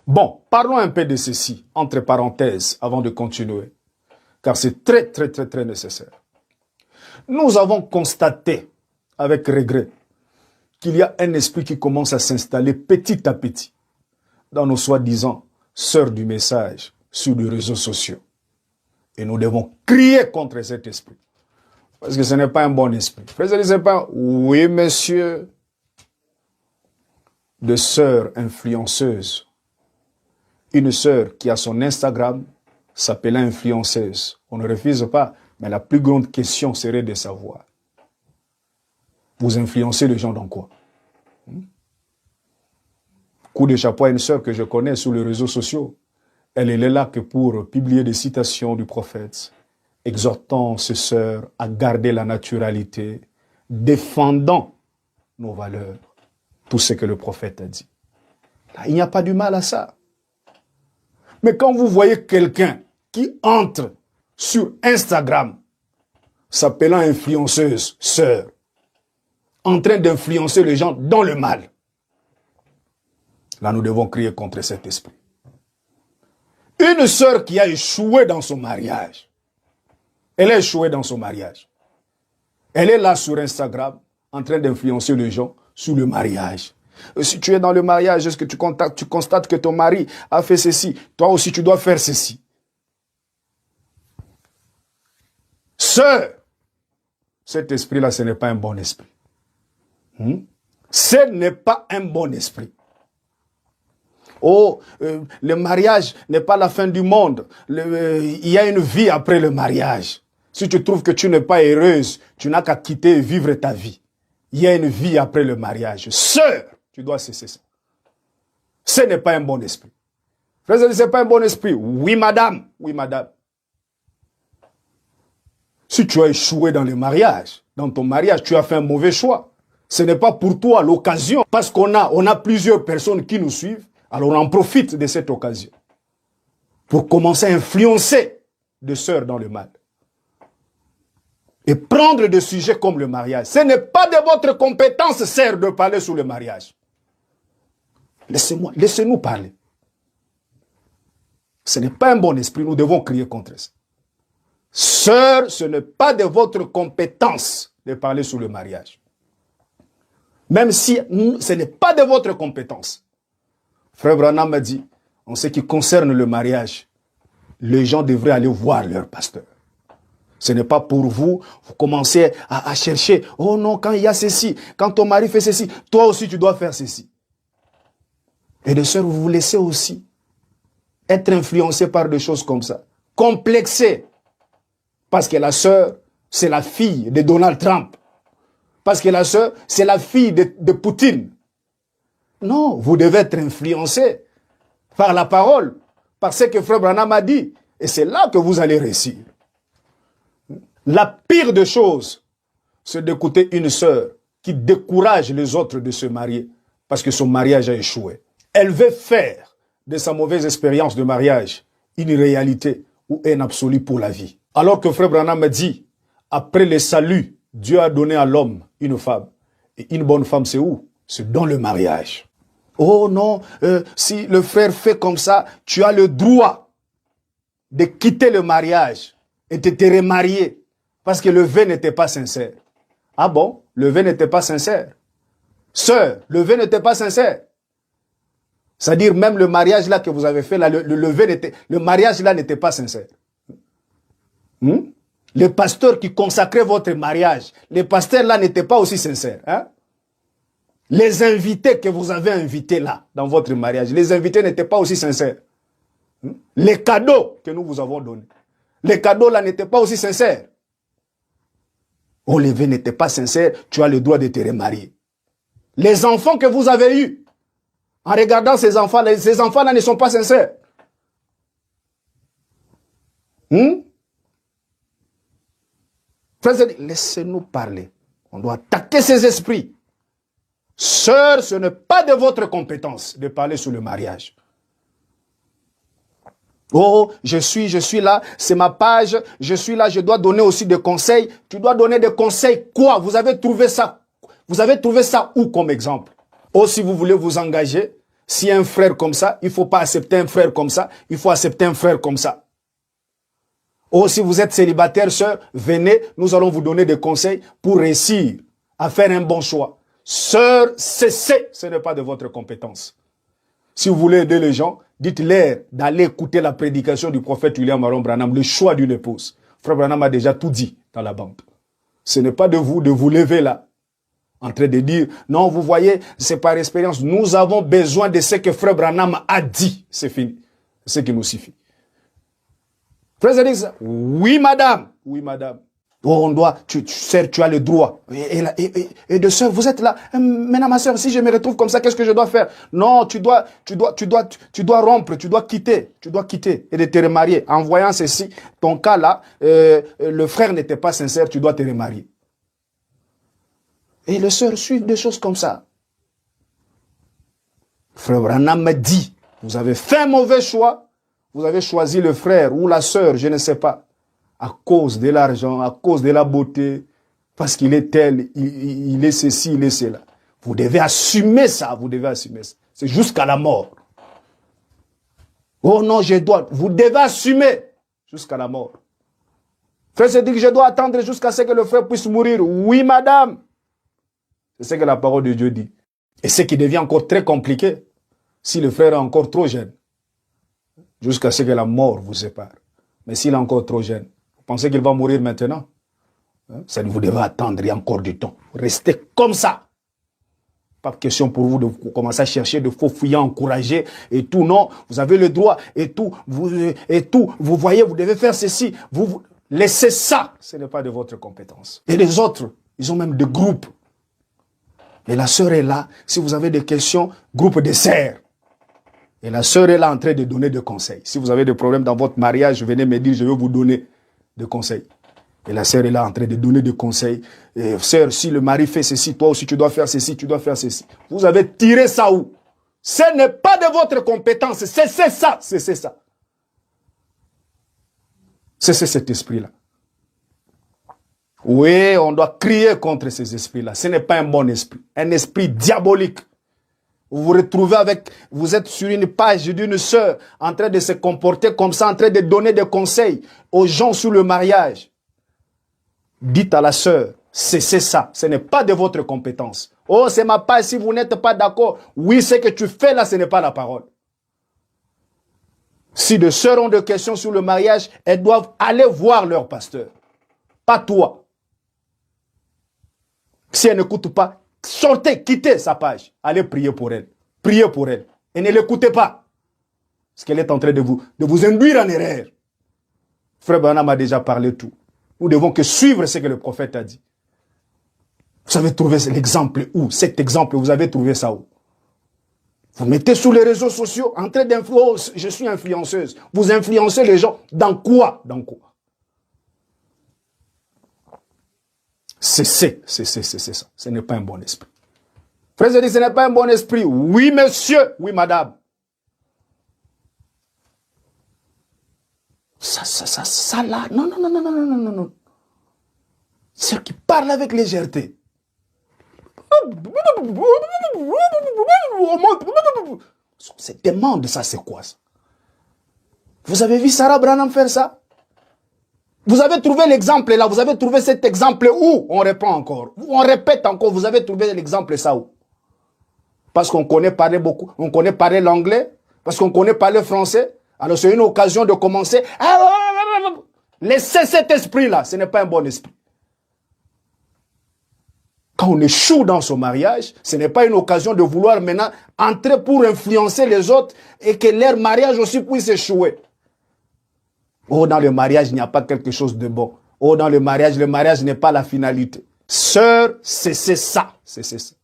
Bon, parlons un peu de ceci, entre parenthèses, avant de continuer, car c'est très, très, très, très nécessaire. Nous avons constaté, avec regret, qu'il y a un esprit qui commence à s'installer petit à petit dans nos soi-disant sœurs du message sur les réseaux sociaux. Et nous devons crier contre cet esprit. Parce que ce n'est pas un bon esprit. Frères et sœurs, oui, monsieur, de sœurs influenceuses. Une sœur qui a son Instagram s'appelle influenceuse. On ne refuse pas, mais la plus grande question serait de savoir. Vous influencez les gens dans quoi? Coup de chapeau à une sœur que je connais sur les réseaux sociaux. Elle est là que pour publier des citations du prophète, exhortant ses sœurs à garder la naturalité, défendant nos valeurs, tout ce que le prophète a dit. Là, il n'y a pas du mal à ça. Mais quand vous voyez quelqu'un qui entre sur Instagram, s'appelant influenceuse, sœur, en train d'influencer les gens dans le mal, là nous devons crier contre cet esprit. Une sœur qui a échoué dans son mariage, elle a échoué dans son mariage. Elle est là sur Instagram, en train d'influencer les gens sur le mariage. Si tu es dans le mariage, est-ce que tu constates que ton mari a fait ceci? Toi aussi, tu dois faire ceci. Sœur, cet esprit-là, ce n'est pas un bon esprit. Ce n'est pas un bon esprit. Oh, le mariage n'est pas la fin du monde. Il y a une vie après le mariage. Si tu trouves que tu n'es pas heureuse, tu n'as qu'à quitter et vivre ta vie. Il y a une vie après le mariage. Sœur, tu dois cesser ça. Ce n'est pas un bon esprit. Frère, ce n'est pas un bon esprit. Oui, madame. Oui, madame. Si tu as échoué dans le mariage, dans ton mariage, tu as fait un mauvais choix. Ce n'est pas pour toi l'occasion. Parce qu'on a plusieurs personnes qui nous suivent. Alors on en profite de cette occasion. Pour commencer à influencer des sœurs dans le mal. Et prendre des sujets comme le mariage. Ce n'est pas de votre compétence, sœur, de parler sur le mariage. Laissez-nous parler. Ce n'est pas un bon esprit, nous devons crier contre ça. Sœur, ce n'est pas de votre compétence de parler sur le mariage. Même si ce n'est pas de votre compétence. Frère Branham m'a dit, en ce qui concerne le mariage, les gens devraient aller voir leur pasteur. Ce n'est pas pour vous, vous commencez à chercher, oh non, quand il y a ceci, quand ton mari fait ceci, toi aussi tu dois faire ceci. Et les sœurs, vous vous laissez aussi être influencés par des choses comme ça. Complexés. Parce que la sœur, c'est la fille de Donald Trump. Parce que la sœur, c'est la fille de Poutine. Non, vous devez être influencé par la parole, par ce que Frère Branham a dit. Et c'est là que vous allez réussir. La pire des choses, c'est d'écouter une sœur qui décourage les autres de se marier parce que son mariage a échoué. Elle veut faire de sa mauvaise expérience de mariage une réalité ou un absolu pour la vie. Alors que Frère Branham me dit, après le salut, Dieu a donné à l'homme une femme. Et une bonne femme, c'est où? C'est dans le mariage. Oh non, si le frère fait comme ça, tu as le droit de quitter le mariage et de te remarier parce que le vœu n'était pas sincère. Ah bon? Le vœu n'était pas sincère. Sœur, le vœu n'était pas sincère. C'est-à-dire même le mariage là que vous avez fait, là, le mariage là n'était pas sincère. Le pasteur qui consacrait votre mariage, les pasteurs là n'étaient pas aussi sincères. Hein? Les invités que vous avez invités là, dans votre mariage, les invités n'étaient pas aussi sincères. Les cadeaux que nous vous avons donnés, les cadeaux là n'étaient pas aussi sincères. Oh, les vœux n'étaient pas sincères, tu as le droit de te remarier. Les enfants que vous avez eus, en regardant ces enfants-là ne sont pas sincères. Laissez-nous parler. On doit attaquer ces esprits. Sœur, ce n'est pas de votre compétence de parler sur le mariage. Oh, je suis là, c'est ma page, je suis là, je dois donner aussi des conseils. Tu dois donner des conseils quoi? Vous avez trouvé ça où comme exemple? Oh, si vous voulez vous engager, Si un frère comme ça, il ne faut pas accepter un frère comme ça, il faut accepter un frère comme ça. Oh, si vous êtes célibataire, sœur, venez, nous allons vous donner des conseils pour réussir à faire un bon choix. Sœur, cessez, ce n'est pas de votre compétence. Si vous voulez aider les gens, dites-leur d'aller écouter la prédication du prophète William Aaron Branham, le choix d'une épouse. Frère Branham a déjà tout dit dans la bande. Ce n'est pas de vous lever là, en train de dire, non, vous voyez, c'est par expérience. Nous avons besoin de ce que Frère Branham a dit. C'est fini. C'est ce qui nous suffit. Frère Zedix, oui, madame. Oui, madame. Oh, on doit, sœur, tu as le droit. Et de sœur, vous êtes là. Maintenant, ma sœur, si je me retrouve comme ça, qu'est-ce que je dois faire? Non, tu dois rompre, tu dois quitter et de te remarier. En voyant ceci, ton cas là, le frère n'était pas sincère, tu dois te remarier. Et les sœurs suivent des choses comme ça. Frère Branham me dit, vous avez fait un mauvais choix, vous avez choisi le frère ou la sœur, je ne sais pas. À cause de l'argent, à cause de la beauté, parce qu'il est tel, il est ceci, il est cela. Vous devez assumer ça, vous devez assumer ça. C'est jusqu'à la mort. Oh non, je dois, vous devez assumer jusqu'à la mort. Frère se dit que je dois attendre jusqu'à ce que le frère puisse mourir. Oui, madame. C'est ce que la parole de Dieu dit. Et ce qui devient encore très compliqué, si le frère est encore trop jeune, jusqu'à ce que la mort vous sépare. Mais s'il est encore trop jeune, pensez qu'il va mourir maintenant? Ça vous devez attendre, il y a encore du temps. Restez comme ça. Pas de question pour vous de commencer à chercher de faux fuyants, encourager et tout. Non, vous avez le droit et tout. Vous voyez, vous devez faire ceci. Vous laissez ça. Ce n'est pas de votre compétence. Et les autres, ils ont même des groupes. Et la sœur est là. Si vous avez des questions, groupe de sœurs. Et la sœur est là en train de donner des conseils. Si vous avez des problèmes dans votre mariage, venez me dire, je vais vous donner des conseils. Et la sœur est là en train de donner des conseils. Et sœur, si le mari fait ceci, toi aussi tu dois faire ceci, tu dois faire ceci. Vous avez tiré ça où? Ce n'est pas de votre compétence. Cessez ça. Cessez ça. Cessez cet esprit-là. Oui, on doit crier contre ces esprits-là. Ce n'est pas un bon esprit. Un esprit diabolique. Vous vous retrouvez avec, vous êtes sur une page d'une sœur en train de se comporter comme ça, en train de donner des conseils aux gens sur le mariage. Dites à la sœur, cessez ça, ce n'est pas de votre compétence. Oh, c'est ma page, si vous n'êtes pas d'accord, oui, ce que tu fais là, ce n'est pas la parole. Si des sœurs ont des questions sur le mariage, elles doivent aller voir leur pasteur, pas toi. Si elles n'écoutent pas, sortez, quittez sa page. Allez prier pour elle. Priez pour elle. Et ne l'écoutez pas. Parce qu'elle est en train de vous induire en erreur. Frère Branham a déjà parlé tout. Nous devons que suivre ce que le prophète a dit. Vous avez trouvé l'exemple où? Cet exemple, vous avez trouvé ça où? Vous mettez sur les réseaux sociaux en train d'influencer. Je suis influenceuse. Vous influencez les gens. Dans quoi? Dans quoi? C'est ça. Ce n'est pas un bon esprit. Frère, je dis, ce n'est pas un bon esprit. Oui, monsieur. Oui, madame. Ça là. Non. Ceux qui parlent avec légèreté. C'est demande, ça, c'est quoi ça? Vous avez vu Sarah Branham faire ça? Vous avez trouvé l'exemple là, vous avez trouvé cet exemple où? On répond encore. On répète encore, vous avez trouvé l'exemple ça où? Parce qu'on connaît parler beaucoup, on connaît parler l'anglais, parce qu'on connaît parler français. Alors c'est une occasion de commencer. Laissez cet esprit-là, ce n'est pas un bon esprit. Quand on échoue dans son mariage, ce n'est pas une occasion de vouloir maintenant entrer pour influencer les autres et que leur mariage aussi puisse échouer. Oh, dans le mariage, il n'y a pas quelque chose de bon. Oh, dans le mariage n'est pas la finalité. Sœur, cessez ça. Cessez ça.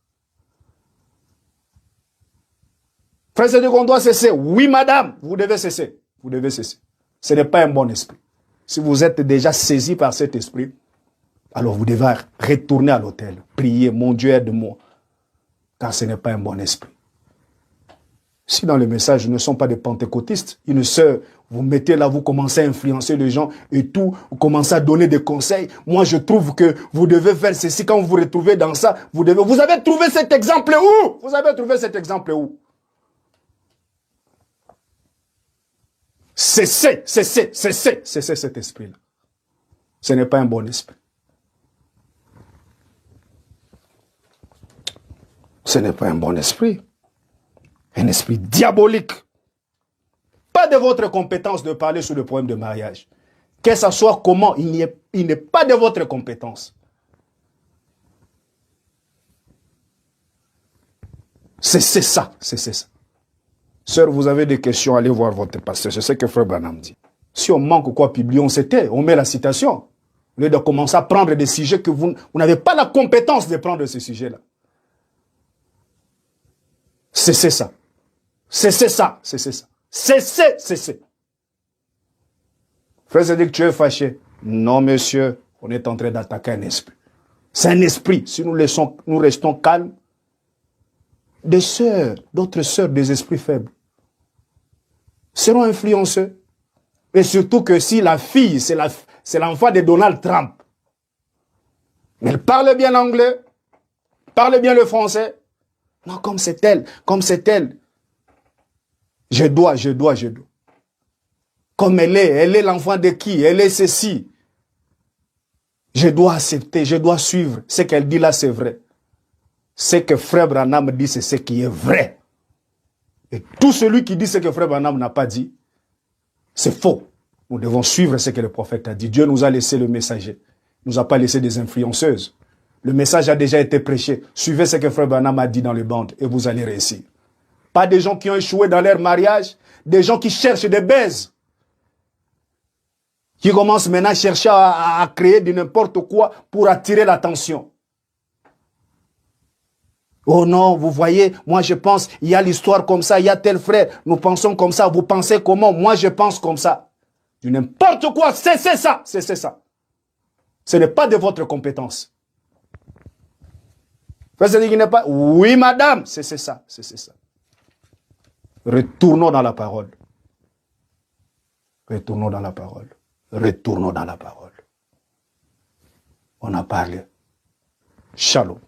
Frère, c'est qu'on doit cesser. Oui, madame, vous devez cesser. Vous devez cesser. Ce n'est pas un bon esprit. Si vous êtes déjà saisi par cet esprit, alors vous devez retourner à l'autel. Prier, mon Dieu, aide-moi. Car ce n'est pas un bon esprit. Si dans le message ne sont pas des pentecôtistes, une sœur, vous mettez là, vous commencez à influencer les gens et tout, vous commencez à donner des conseils. Moi, je trouve que vous devez faire ceci. Quand vous vous retrouvez dans ça, vous avez trouvé cet exemple où? Vous avez trouvé cet exemple où? Cessez cet esprit-là. Ce n'est pas un bon esprit. Ce n'est pas un bon esprit. Un esprit diabolique. Pas de votre compétence de parler sur le problème de mariage. Que ce soit comment, il n'est pas de votre compétence. C'est ça. Sœur, vous avez des questions, allez voir votre pasteur. C'est ce que Frère Branham dit. Si on manque quoi, publions, on met la citation. Au lieu de commencer à prendre des sujets que vous n'avez pas la compétence de prendre ces sujets-là. Cessez ça. Frère Zédek, tu es fâché. Non, monsieur, on est en train d'attaquer un esprit. C'est un esprit. Si nous restons calmes, d'autres sœurs des esprits faibles seront influenceux. Et surtout que si la fille, c'est l'enfant de Donald Trump, elle parle bien l'anglais, parle bien le français. Non, comme c'est elle. Je dois. Comme elle est l'enfant de qui? Elle est ceci. Je dois accepter, je dois suivre. Ce qu'elle dit là, c'est vrai. Ce que Frère Branham dit, c'est ce qui est vrai. Et tout celui qui dit ce que Frère Branham n'a pas dit, c'est faux. Nous devons suivre ce que le prophète a dit. Dieu nous a laissé le messager. Il ne nous a pas laissé des influenceuses. Le message a déjà été prêché. Suivez ce que Frère Branham a dit dans les bandes et vous allez réussir. Pas des gens qui ont échoué dans leur mariage, des gens qui cherchent des baises. Qui commencent maintenant à chercher à créer de n'importe quoi pour attirer l'attention. Oh non, vous voyez, moi je pense, il y a l'histoire comme ça, il y a tel frère, nous pensons comme ça, vous pensez comment? Moi je pense comme ça. Du n'importe quoi, c'est ça. Ce n'est pas de votre compétence. Oui, madame, c'est ça. Retournons dans la parole. On a parlé. Shalom.